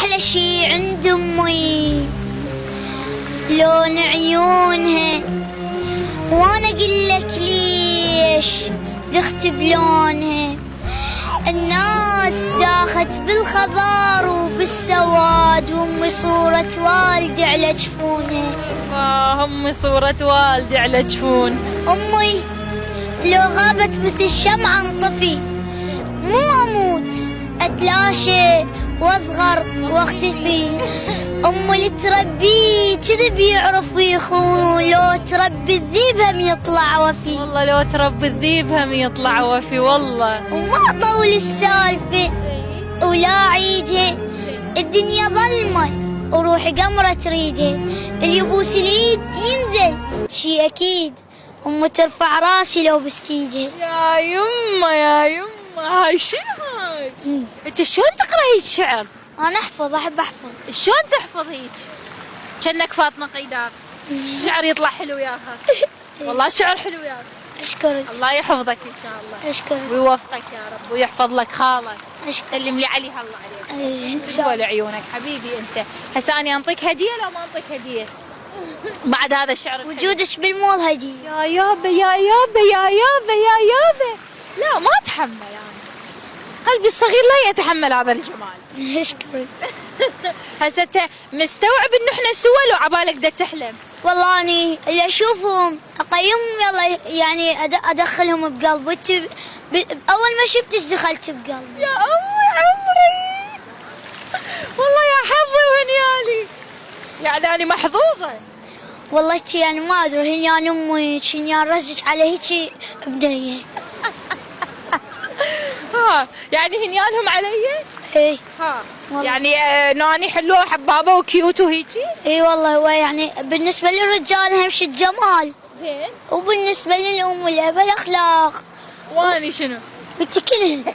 أحلى شي عند أمي لون عيونها، وأنا أقول لك ليش دخت بلونها. الناس داخت بالخضار وبالسواد، وأمي صورة والدي على جفونها. أمي صورة والدي على جفون. أمي لو غابت مثل الشمعة انطفي، مو أموت أتلاشى وأصغر وأختفي. أمي اللي تربيه كذب يعرف ويخون، لو تربي الذيب هم يطلع وفي. والله لو تربي الذيب هم يطلع وفي والله. وما طول السالفة ولا عيدها، الدنيا ظلمة وروحي قمرة تريدها. اللي يبوس اليد ينزل شي أكيد، أمي ترفع راسي لو بستيدها. يا يمه يا يمه، هاي شنو هاي؟ انت شلون تقرأي الشعر؟ أنا أحب أحفظ. شلون تحفظ هيك؟ كأنك فاطمة قيدار، الشعر يطلع حلو وياها. والله الشعر حلو وياك. أشكرك. الله يحفظك إن شاء الله. أشكرك. ويوفقك يا رب ويحفظ لك خالك. أشكرك. سلم لي عليها الله عليك. إن شاء الله. لعيونك حبيبي انت. هسه اني انطيك هديه لو ما انطيك هديه؟ بعد هذا الشعر الحلو. وجودك بالمول هدية. يا يابا يا يابا يا يابا يا يابا، لا ما اتحمل انا، قلبي الصغير لا يتحمل هذا الجمال. أشكرك. هسه انت مستوعب انه احنا سوا لو عبالك دا تحلم؟ والله أني اللي أشوفهم أقيمهم يلا يعني أدخلهم بقلبي. أول ما شفتش دخلت بقلبي. يا أمي عمري، والله يا حظي وهنيالي، يعني أنا محظوظة. والله يعني ما أدري، هي أمي كني رزق على هيك بنية. ها يعني هنيالهم علي؟ إيه. ها والله. يعني ناني حلوة وحبابة وكيوت وهيجي؟ إيه والله. هو يعني بالنسبة للرجال همشي الجمال، زين. وبالنسبة للأم والأب الأخلاق. واني شنو؟ قلت كلهن.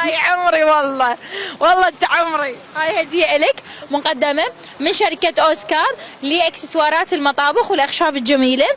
يا عمري والله، والله انت عمري. هاي هدية لك مقدمة من شركة اوسكار لاكسسوارات المطابخ والاخشاب الجميلة.